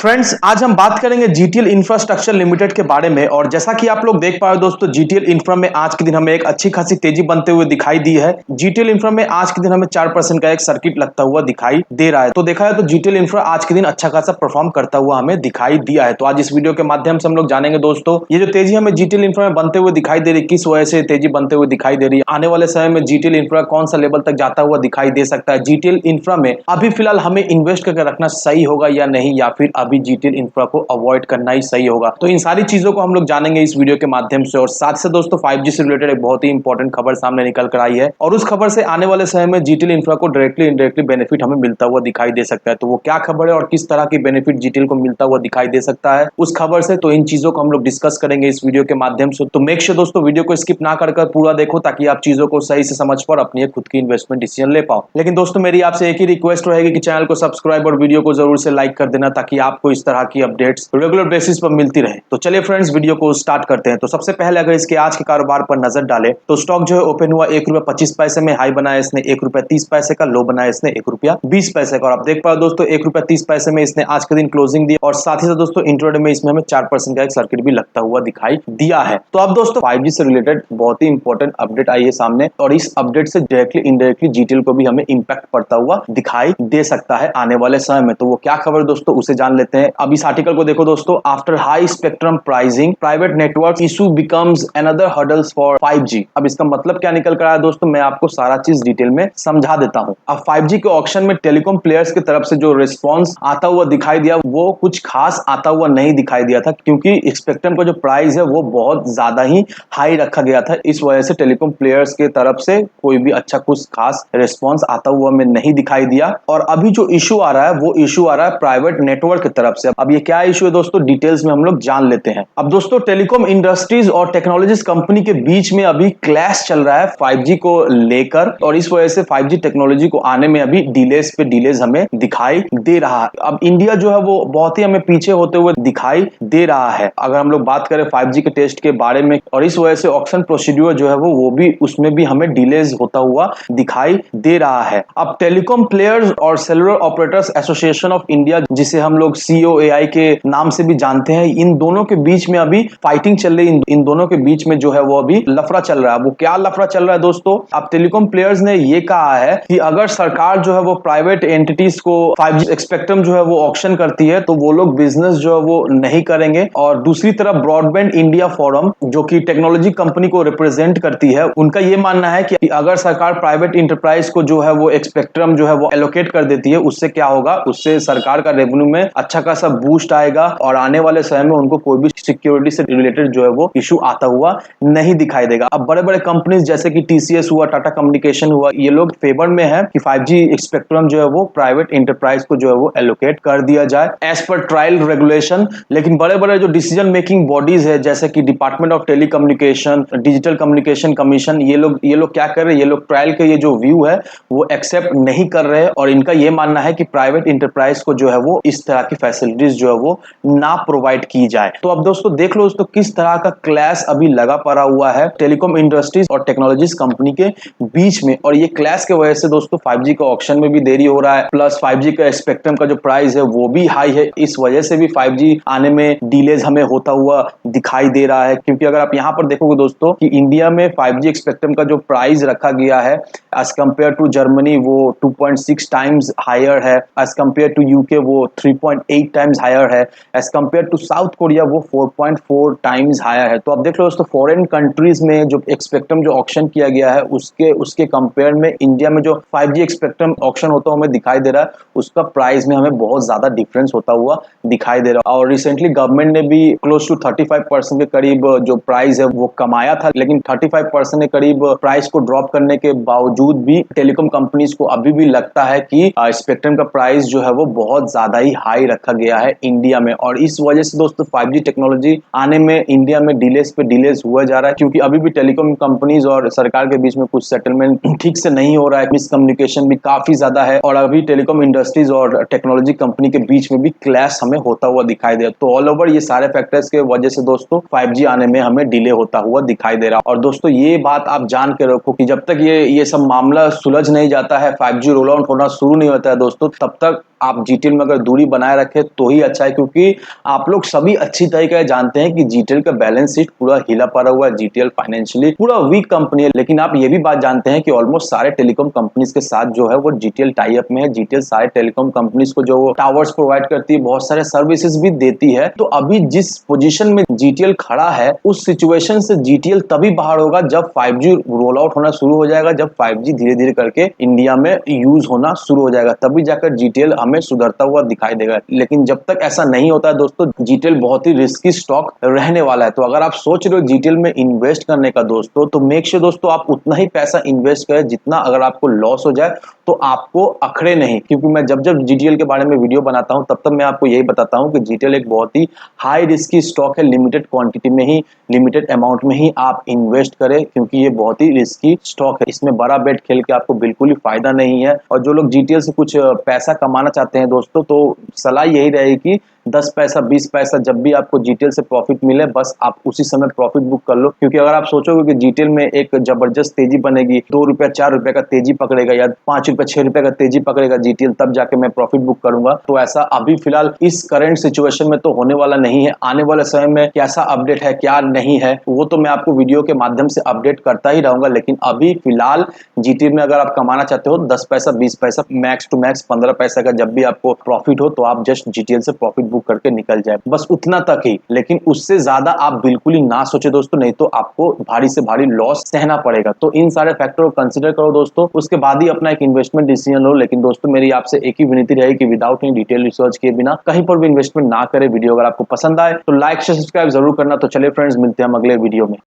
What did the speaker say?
Friends, आज हम बात करेंगे जीटीएल इंफ्रास्ट्रक्चर लिमिटेड के बारे में। और जैसा कि आप लोग देख पा रहे हो दोस्तों, जीटीएल इंफ्रा में आज के दिन हमें एक अच्छी खासी तेजी बनते हुए दिखाई दी है। जीटीएल इंफ्रा में आज के दिन हमें 4% का एक सर्किट लगता हुआ दिखाई दे रहा है। तो देखा है तो जीटीएल इंफ्रा आज के दिन अच्छा खासा परफॉर्म करता हुआ हमें दिखाई दिया है। तो आज इस वीडियो के माध्यम से हम लोग जानेंगे दोस्तों, ये जो तेजी हमें जीटीएल इंफ्रा में बनते हुए दिखाई दे रही है, किस वजह से तेजी बनते हुए दिखाई दे रही है, आने वाले समय में जीटीएल इंफ्रा कौन सा लेवल तक जाता हुआ दिखाई दे सकता है, जीटीएल इंफ्रा में अभी फिलहाल हमें इन्वेस्ट करके रखना सही होगा या नहीं, या फिर अभी जीटीएल इंफ्रा को अवॉइड करना ही सही होगा। तो इन सारी चीजों को हम लोग जानेंगे इस वीडियो के माध्यम से। और साथ से दोस्तों 5G से रिलेटेड एक बहुत ही इंपॉर्टेंट खबर सामने निकल कर आई है, और उस खबर से आने वाले समय में जीटीएल इंफ्रा को डायरेक्टली इनडायरेक्टली बेनिफिट हमें मिलता हुआ दिखाई दे सकता है। तो वो क्या खबर है और किस तरह की बेनिफिट जीटीएल को मिलता हुआ दिखाई दे सकता है उस खबर से, तो इन चीजों को हम लोग डिस्कस करेंगे इस वीडियो के माध्यम से। तो मेक श्योर दोस्तों वीडियो को स्किप ना कर पूरा देखो, ताकि आप चीजों को सही से समझ पाओ, अपनी खुद की इन्वेस्टमेंट डिसीजन ले पाओ। लेकिन दोस्तों मेरी आपसे एक ही रिक्वेस्ट रहेगी कि चैनल को सब्सक्राइब और वीडियो को जरूर से लाइक कर देना, ताकि आपको इस तरह की अपडेट्स रेगुलर बेसिस पर मिलती रहे। तो चलिए फ्रेंड्स, वीडियो को स्टार्ट करते हैं। तो सबसे पहले अगर इसके आज के कारोबार पर नजर डालें तो स्टॉक जो है ओपन हुआ ₹1.25 में, हाई बनाया इसने ₹1.30 का, लो बनाया इसने ₹1.20 का। और आप देख पाओ दोस्तों ₹1.30 में इसने आज के दिन क्लोजिंग दी, और साथ ही साथ दोस्तों इंट्राडे में इसमें हमें 4% का एक सर्किट भी लगता हुआ दिखाई दिया है। तो अब दोस्तों 5G से रिलेटेड बहुत ही इंपॉर्टेंट अपडेट आई है सामने, और इस अपडेट से डायरेक्टली इनडायरेक्टली जीटीएल को भी हमें इंपैक्ट पड़ता हुआ दिखाई दे सकता है आने वाले समय में। तो वो क्या खबर दोस्तों, उसे जान लेते हैं। अब इस आर्टिकल को देखो दोस्तों, after high spectrum pricing private network issue becomes another hurdles for 5G। अब इसका मतलब क्या निकल कर आया दोस्तों, मैं आपको सारा चीज डिटेल में समझा देता हूं। अब 5G के ऑक्शन में टेलीकॉम प्लेयर्स की तरफ से जो रिस्पॉन्स आता हुआ दिखाई दिया, वो कुछ खास आता हुआ नहीं दिखाई दिया था, क्योंकि स्पेक्ट्रम का जो प्राइस है वो बहुत ज्यादा ही हाई रखा गया था। इस वजह से टेलीकॉम प्लेयर्स की तरफ से कोई भी अच्छा कुछ खास रिस्पॉन्स आता हुआ हमें नहीं दिखाई दिया। और अभी जो इशू आ रहा है वो इशू आ रहा है प्राइवेट नेटवर्क की तरफ से। अब ये क्या इशू है दोस्तों, डिटेल्स में हम लोग जान लेते हैं। अब दोस्तों टेलीकॉम इंडस्ट्रीज और टेक्नोलॉजीज कंपनी के बीच में अभी क्लैश चल रहा है 5G को लेकर, और इस वजह से 5G टेक्नोलॉजी को आने में अभी डिलेज पे डिलेज हमें दिखाई दे रहा है। अब इंडिया जो है वो बहुत ही हमें पीछे होते हुए दिखाई दे रहा है, अगर हम लोग बात करें 5G के टेस्ट के बारे में। और इस वजह से ऑक्शन प्रोसीड्यूर जो है वो भी उसमें भी हमें डिलेज होता हुआ दिखाई दे रहा है। अब टेलीकॉम प्लेयर्स और cellular operators association of India, जिसे हम लोग COAI के नाम से भी जानते हैं, इन दोनों के बीच में अभी फाइटिंग चल रही है। इन दोनों के बीच में जो है वो अभी लफड़ा चल रहा है। वो क्या लफड़ा चल रहा है दोस्तों, अब टेलीकॉम प्लेयर्स ने ये कहा है कि अगर सरकार जो है वो प्राइवेट एंटिटीज को 5G स्पेक्ट्रम जो है वो ऑक्शन करती है, तो वो लोग बिजनेस जो है वो नहीं करेंगे। और दूसरी तरफ ब्रॉडबैंड इंडिया फोरम, जो कि टेक्नोलॉजी कंपनी को रिप्रेजेंट करती है, उनका ये मानना है कि अगर सरकार प्राइवेट इंटरप्राइज को जो है वो स्पेक्ट्रम जो है वो एलोकेट कर देती है, उससे क्या होगा, उससे सरकार का रेवेन्यू में अच्छा खासा बूस्ट आएगा, और आने वाले समय में उनको कोई भी सिक्योरिटी से रिलेटेड जो है वो इशू आता हुआ नहीं दिखाई देगा। अब बड़े बड़े कंपनीज जैसे कि TCS हुआ, टाटा कम्युनिकेशन हुआ, ये लोग फेवर में है कि 5G स्पेक्ट्रम जो है वो प्राइवेट इंटरप्राइज को जो है वो एलोकेट कर दिया जाए एज पर ट्रायल रेगुलेशन। लेकिन बड़े बड़े जो डिसीजन मेकिंग बॉडीज है, जैसे कि department of telecommunication, digital communication commission, ये लोग क्या कर रहे हैं, ये लोग ट्रायल के ये जो व्यू है वो एक्सेप्ट नहीं कर रहे हैं। और इनका ये मानना है कि प्राइवेट इंटरप्राइज को जो है वो इस तरह की फैसिलिटीज जो है वो ना प्रोवाइड की जाए। तो अब दोस्तों देख लो दोस्तों, किस तरह का क्लैश अभी लगा पड़ा हुआ है टेलीकॉम इंडस्ट्रीज और टेक्नोलॉजीज कंपनी के बीच में। और ये क्लैश के वजह से दोस्तों 5G का ऑक्शन में भी देरी हो रहा है, प्लस 5G का स्पेक्ट्रम का जो प्राइस है वो भी हाई है। इस वजह से भी 5G आने में डिलेज हमें होता हुआ दिखाई दे रहा है। क्योंकि अगर आप यहाँ पर देखोगे दोस्तों कि इंडिया में 5G स्पेक्ट्रम का जो प्राइस रखा गया है एज कंपेयर टू जर्मनी, वो 2.6 टाइम्स हायर है, एज कंपेयर टू UK वो 3.8 टाइम्स हायर है, as compare to South Korea वो 4.4 टाइम्स हायर है। तो अब देख लो दोस्तों, फॉरेन कंट्रीज में जो स्पेक्ट्रम जो ऑक्शन किया गया है उसके कंपेयर में इंडिया में जो 5G स्पेक्ट्रम ऑक्शन होता हुआ हमें दिखाई दे रहा है, उसका प्राइस में हमें बहुत ज्यादा डिफरेंस होता हुआ दिखाई दे रहा है। और रिसेंटली गवर्नमेंट ने भी क्लोज टू 35% के करीब जो प्राइस है वो कमाया था, लेकिन 35% के करीब प्राइस को ड्रॉप करने के बावजूद भी टेलीकॉम कंपनीज को अभी भी लगता है कि स्पेक्ट्रम का प्राइस जो है वो बहुत ज्यादा ही हाई रखा गया है इंडिया में। और इस वजह से दोस्तों 5G टेक्नोलॉजी आने में इंडिया में डिलेज पे डिलेज हुआ जा रहा है, क्योंकि अभी भी टेलीकॉम कंपनीज और सरकार के बीच में कुछ सेटलमेंट ठीक से नहीं हो रहा है, मिसकम्युनिकेशन भी काफी ज्यादा है, और अभी टेलीकॉम इंडस्ट्रीज और टेक्नोलॉजी कंपनी के बीच में भी क्लैश हमें होता हुआ दिखाई दे। तो ऑल ओवर ये सारे फैक्टर्स के वजह से दोस्तों 5G आने में हमें डिले होता हुआ दिखाई दे रहा। और दोस्तों ये बात आप जान के रखो कि जब तक ये सब मामला सुलझ नहीं जाता है, 5G रोल आउट होना शुरू नहीं होता है दोस्तों, तब तक आप जीटीएल में अगर दूरी बनाए रखें तो ही अच्छा है, क्योंकि आप लोग सभी अच्छी तरीके से जानते हैं कि जीटीएल का बैलेंस शीट पूरा हिला पड़ा हुआ है। जीटीएल फाइनेंशियली पूरा वीक कंपनी है, लेकिन आप ये भी बात जानते हैं कि ऑलमोस्ट सारे टेलीकॉम कंपनीज के साथ जो है वो जीटीएल टाई अप में है। जीटीएल सारे टेलीकॉम कंपनीज को जो टावर्स प्रोवाइड करती है, बहुत सारे सर्विसेज भी देती है। तो अभी जिस पोजीशन में जीटीएल खड़ा है, उस सिचुएशन से जीटीएल तभी बाहर होगा जब 5G रोल आउट होना शुरू हो जाएगा, जब 5G धीरे धीरे करके इंडिया में यूज होना शुरू हो जाएगा, तभी जाकर जीटीएल हमें सुधरता हुआ दिखाई देगा। लेकिन जब तक ऐसा नहीं होता है दोस्तों, जीटीएल बहुत ही रिस्की स्टॉक रहने वाला है। तो अगर आप सोच रहे हो जीटीएल में इन्वेस्ट करने का दोस्तों, तो मेक श्योर दोस्तों आप उतना ही पैसा इन्वेस्ट करें जितना अगर आपको लॉस हो जाए तो आपको अखड़े नहीं। क्योंकि मैं जब जब जीटीएल के बारे में वीडियो बनाता हूं तब तब मैं आपको यही बताता हूं कि जीटीएल एक बहुत ही हाई रिस्की स्टॉक है। लिमिटेड क्वांटिटी में ही, लिमिटेड अमाउंट में ही आप इन्वेस्ट करें, क्योंकि ये बहुत ही रिस्की स्टॉक है। इसमें बड़ा बेट खेल के आपको बिल्कुल ही फायदा नहीं है। और जो लोग जीटीएल से कुछ पैसा कमाना चाहते हैं दोस्तों, तो सलाह यही रहेगी कि 10 पैसा 20 पैसा जब भी आपको जीटीएल से प्रॉफिट मिले, बस आप उसी समय प्रॉफिट बुक कर लो। क्योंकि अगर आप सोचोगे कि जीटीएल में एक जबरदस्त तेजी बनेगी, 2 रुपया 4 रुपए का तेजी पकड़ेगा या 5 रुपए 6 रुपए का तेजी पकड़ेगा जीटीएल, तब जाके मैं प्रॉफिट बुक करूंगा, तो ऐसा अभी फिलहाल इस करंट सिचुएशन में तो होने वाला नहीं है। आने वाले समय में कैसा अपडेट है क्या नहीं है वो तो मैं आपको वीडियो के माध्यम से अपडेट करता ही रहूंगा। लेकिन अभी फिलहाल जीटीएल में अगर आप कमाना चाहते हो 10 पैसा 20 पैसा, मैक्स टू मैक्स 15 पैसा का जब भी आपको प्रॉफिट हो, तो आप जस्ट जीटीएल से प्रॉफिट बुक करके निकल जाए, बस उतना तक ही। लेकिन उससे ज्यादा आप बिल्कुल ही ना सोचे दोस्तों, नहीं तो आपको भारी से भारी लॉस सहना पड़ेगा। तो इन सारे फैक्टर को कंसीडर करो दोस्तों, उसके बाद ही अपना एक इन्वेस्टमेंट डिसीजन लो। लेकिन दोस्तों मेरी आपसे एक ही विनती रहेगी कि विदाउट एनी डिटेल रिसर्च किए बिना कहीं पर भी इन्वेस्टमेंट ना करें। वीडियो अगर आपको पसंद आए तो लाइक शेयर सब्सक्राइब जरूर करना। तो चलिए फ्रेंड्स, मिलते हैं हम अगले वीडियो में।